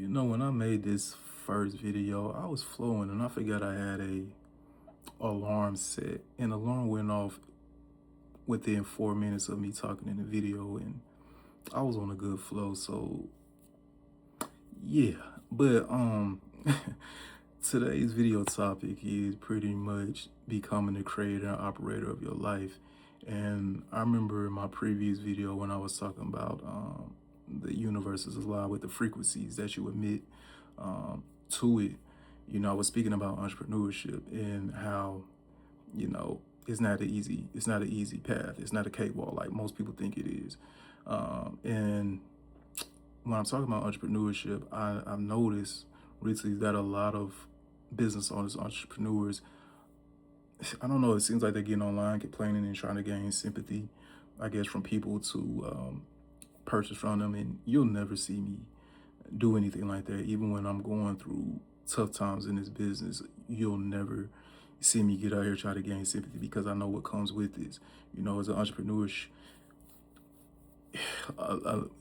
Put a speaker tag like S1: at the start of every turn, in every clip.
S1: When I made this first video, I was flowing and I forgot I had a alarm set. And alarm went off within 4 minutes of me talking in the video, and I was on a good flow. So yeah, but today's video topic is pretty much becoming the creator and operator of your life. And I remember in my previous video when I was talking about the universe is aligned with the frequencies that you emit to it. I was speaking about entrepreneurship and how, it's not an easy path. It's not a cakewalk like most people think it is. And when I'm talking about entrepreneurship, I've noticed recently that a lot of business owners, entrepreneurs, I don't know, it seems like they're getting online complaining and trying to gain sympathy, I guess, from people to purchase from them. And you'll never see me do anything like that. Even when I'm going through tough times in this business, you'll never see me get out here try to gain sympathy, because I know what comes with this. As an entrepreneur,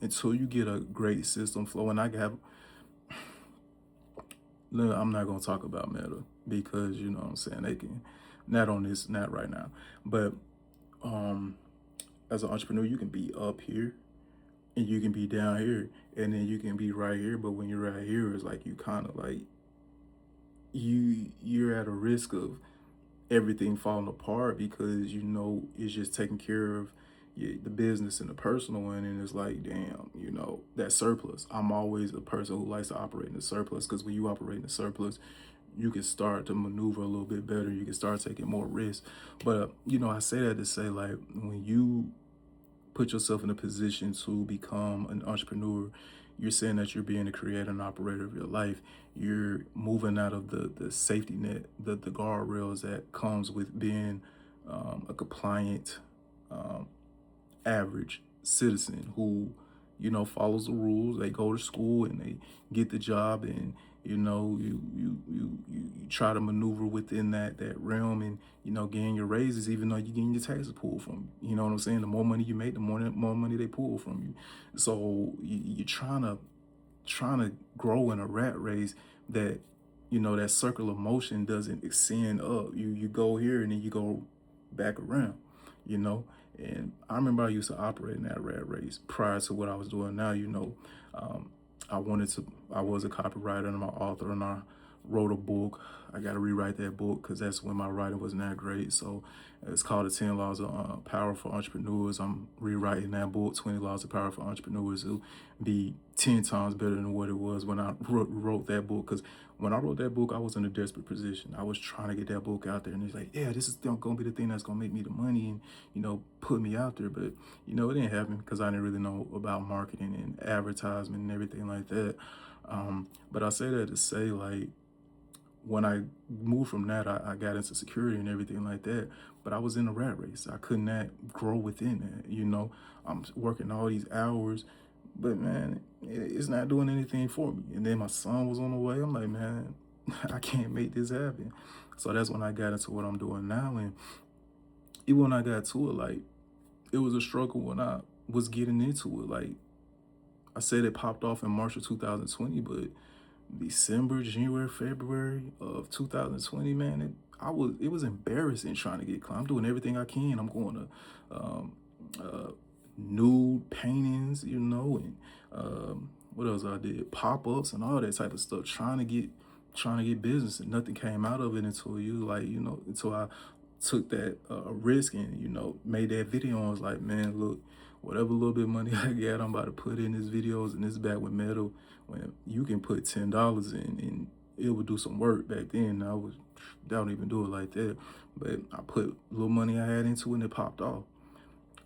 S1: until you get a great system flowing, I'm not gonna talk about Meta because you know what I'm saying, they can, not on this, not right now. But as an entrepreneur, you can be up here and you can be down here, and then you can be right here. But when you're right here, it's like you kind of like you're at a risk of everything falling apart, because it's just taking care of the business and the personal one. And it's like, damn, that surplus. I'm always a person who likes to operate in the surplus, because when you operate in the surplus, you can start to maneuver a little bit better. You can start taking more risks. But I say that to say, like, when you put yourself in a position to become an entrepreneur, you're saying that you're being the creator and operator of your life. You're moving out of the safety net, the guardrails that comes with being a compliant, average citizen who, follows the rules. They go to school and they get the job, and you try to maneuver within that realm, and gain your raises, even though you're getting your taxes pulled from you. You know what I'm saying? The more money you make, the more money they pull from you. So you're trying to grow in a rat race that, that circle of motion doesn't extend up. You go here and then you go back around, you know. And I remember I used to operate in that rat race prior to what I was doing now. I was a copywriter and I'm an author, and I wrote a book. I got to rewrite that book because that's when my writing wasn't that great. So it's called The 10 Laws of Power for Entrepreneurs. I'm rewriting that book, 20 Laws of Power for Entrepreneurs, to be 10 times better than what it was when I wrote that book. Because when I wrote that book, I was in a desperate position. I was trying to get that book out there, and it's like, yeah, this is going to be the thing that's going to make me the money and, put me out there. But, it didn't happen because I didn't really know about marketing and advertisement and everything like that. But I say that to say, like, when I moved from that, I got into security and everything like that. But I was in a rat race. I could not grow within that. I'm working all these hours, but man, it's not doing anything for me. And then my son was on the way. I'm like, man, I can't make this happen. So that's when I got into what I'm doing now. And even when I got to it, like, it was a struggle when I was getting into it. Like, I said it popped off in March of 2020, but December, January, February of 2020, man, it was embarrassing trying to get clients. I'm doing everything I can. I'm going to nude paintings, and what else I did? Pop-ups and all that type of stuff, trying to get business, and nothing came out of it until until I took that risk and made that video. And I was like, man, look, whatever little bit of money I got, I'm about to put in these videos, and this back with Metal, when you can put $10 in and it would do some work. Back then I don't even do it like that, but I put a little money I had into it and it popped off.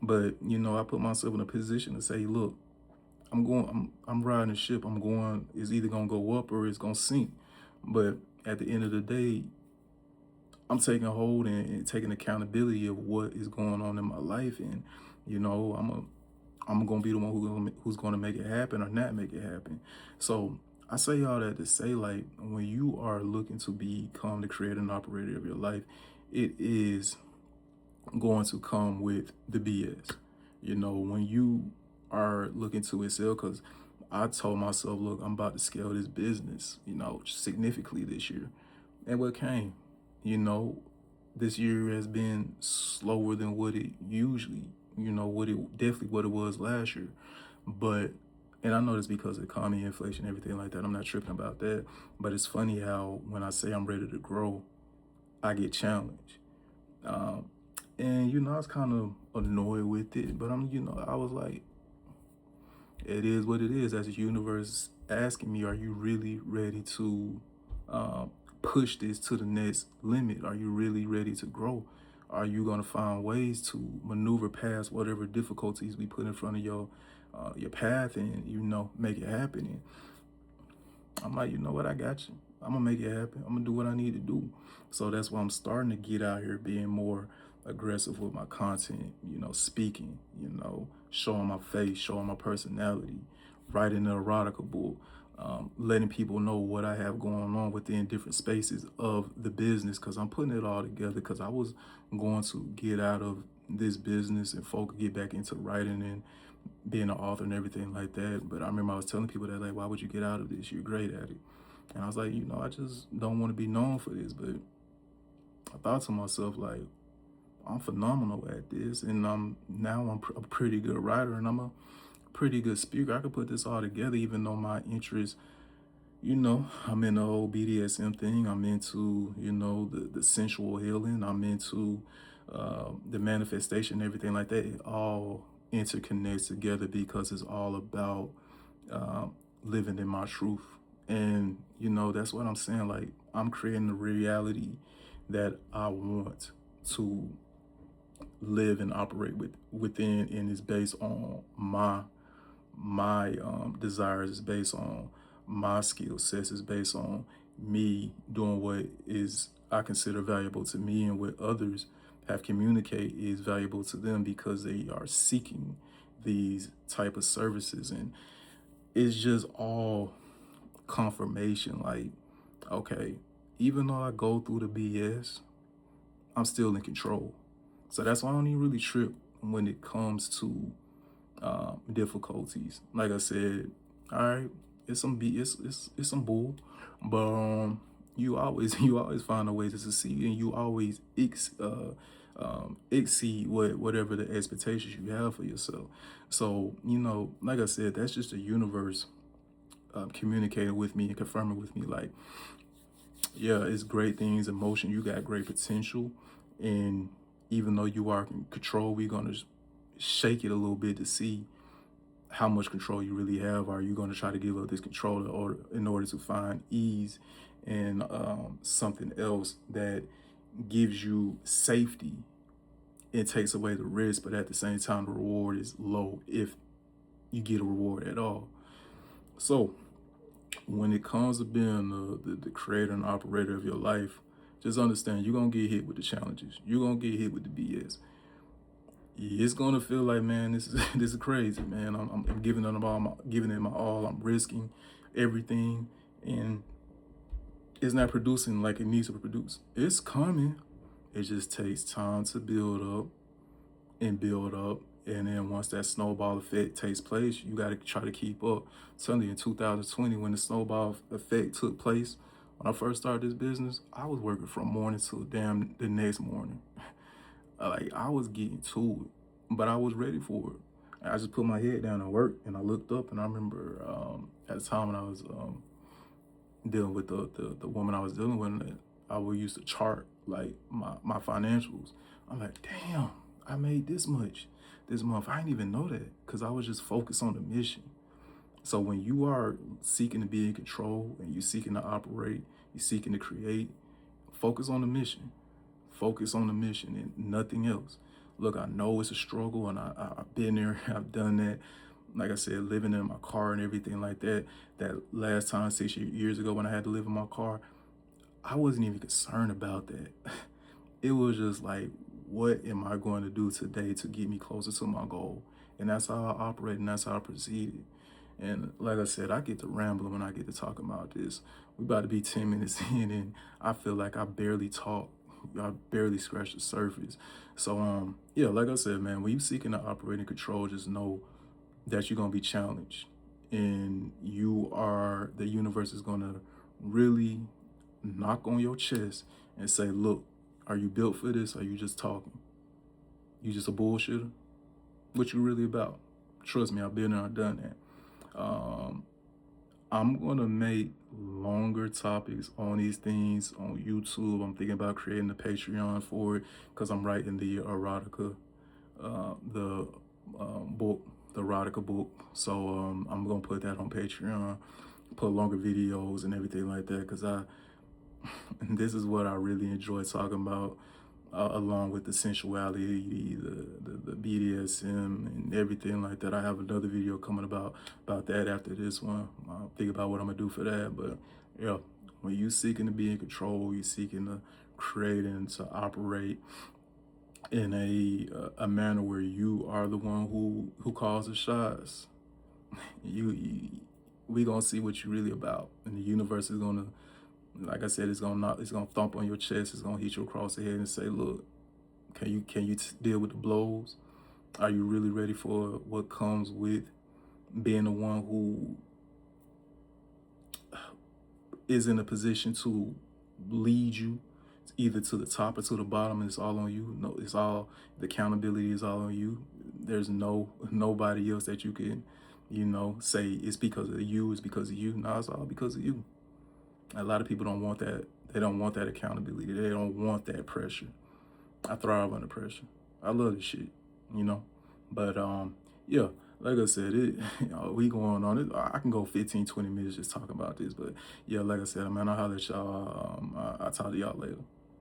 S1: But I put myself in a position to say, look, I'm riding the ship. It's either gonna go up or it's gonna sink. But at the end of the day, I'm taking hold and taking accountability of what is going on in my life. And I'm gonna be the one who's gonna make it happen or not make it happen. So I say all that to say, like, when you are looking to become the creator and operator of your life, it is going to come with the BS. When you are looking to excel, because I told myself, look, I'm about to scale this business, significantly this year. And what came? You know, this year has been slower than what it usually, definitely what it was last year. But, and I know it's because of economy, inflation, everything like that. I'm not tripping about that. But it's funny how when I say I'm ready to grow, I get challenged. Um, and, I was kind of annoyed with it, but I was like, it is what it is. As the universe asking me, are you really ready to um, push this to the next limit? Are you really ready to grow? Are you going to find ways to maneuver past whatever difficulties we put in front of your path and make it happen? And I'm like, you know what, I got you. I'm gonna make it happen. I'm gonna do what I need to do. So that's why I'm starting to get out here being more aggressive with my content, speaking, showing my face, showing my personality, writing an erotica book, letting people know what I have going on within different spaces of the business, because I'm putting it all together because I was going to get out of this business and get back into writing and being an author and everything like that. But I remember I was telling people that, like, why would you get out of this? You're great at it. And I was like, I just don't want to be known for this. But I thought to myself, like, I'm phenomenal at this. And I'm a pretty good writer and I'm a pretty good speaker. I could put this all together, even though my interest, I'm in the whole BDSM thing. I'm into, the sensual healing. I'm into the manifestation, everything like that. It all interconnects together because it's all about uh, living in my truth. And, that's what I'm saying. Like, I'm creating the reality that I want to live and operate within, and it's based on my desires, is based on my skill sets, is based on me doing what is I consider valuable to me, and what others have communicated is valuable to them because they are seeking these type of services. And it's just all confirmation, like, okay, even though I go through the BS, I'm still in control. So that's why I don't even really trip when it comes to difficulties. Like I said, all right, it's some bull, but you always find a way to succeed, and you always exceed whatever the expectations you have for yourself. So like I said, that's just the universe communicating with me and confirming with me, like, yeah, it's great things in motion. You got great potential, and even though you are in control, we're gonna shake it a little bit to see how much control you really have. Are you going to try to give up this control in order to find ease and something else that gives you safety? It takes away the risk, but at the same time, the reward is low if you get a reward at all. So when it comes to being the creator and operator of your life, just understand you're going to get hit with the challenges. You're going to get hit with the BS. It's gonna feel like, man, this is this is crazy, man. I'm giving it my all. I'm risking everything, and it's not producing like it needs to produce. It's coming. It just takes time to build up and build up, and then once that snowball effect takes place, you got to try to keep up. Suddenly, in 2020, when the snowball effect took place, when I first started this business, I was working from morning till damn the next morning. Like, I was getting to it, but I was ready for it. I just put my head down and worked, and I looked up, and I remember at the time when I was dealing with the woman I was dealing with, I would use to chart like my financials. I'm like, damn, I made this much this month. I didn't even know that because I was just focused on the mission. So when you are seeking to be in control and you're seeking to operate, you're seeking to create, focus on the mission. Focus on the mission and nothing else. Look, I know it's a struggle, and I've been there. I've done that. Like I said, living in my car and everything like that. That last time, 6 years ago, when I had to live in my car, I wasn't even concerned about that. It was just like, what am I going to do today to get me closer to my goal? And that's how I operated, and that's how I proceeded. And like I said, I get to rambling when I get to talk about this. We about to be 10 minutes in, and I feel like I barely talk. I barely scratched the surface. So yeah, like I said, man, when you seeking to operate in control, just know that you're gonna be challenged. and the universe is gonna really knock on your chest and say, look, are you built for this? Or are you just talking? You just a bullshitter? What you really about? Trust me, I've been there, I've done that. I'm gonna make longer topics on these things on YouTube. I'm thinking about creating a Patreon for it because I'm writing the erotica, the book, the erotica book. So I'm gonna put that on Patreon, put longer videos and everything like that because this is what I really enjoy talking about, along with the sensuality, the BDSM and everything like that. I have another video coming about that after this one. I'll think about what I'm gonna do for that. But yeah, when you seeking to be in control, you seeking to create and to operate in a manner where you are the one who calls the shots. We gonna see what you're really about, and the universe is gonna, like I said, it's gonna thump on your chest. It's gonna hit you across the head and say, look, can you deal with the blows? Are you really ready for what comes with being the one who is in a position to lead you either to the top or to the bottom, and it's all on you? No, it's all, the accountability is all on you. There's nobody else that you can, say it's because of you, it's because of you. No, it's all because of you. A lot of people don't want that. They don't want that accountability. They don't want that pressure. I thrive under pressure. I love this shit, you know. But yeah, like I said, we going on it. I can go 15, 20 minutes just talking about this. But yeah, like I said, man, I'll holler at y'all. I'll talk to y'all later.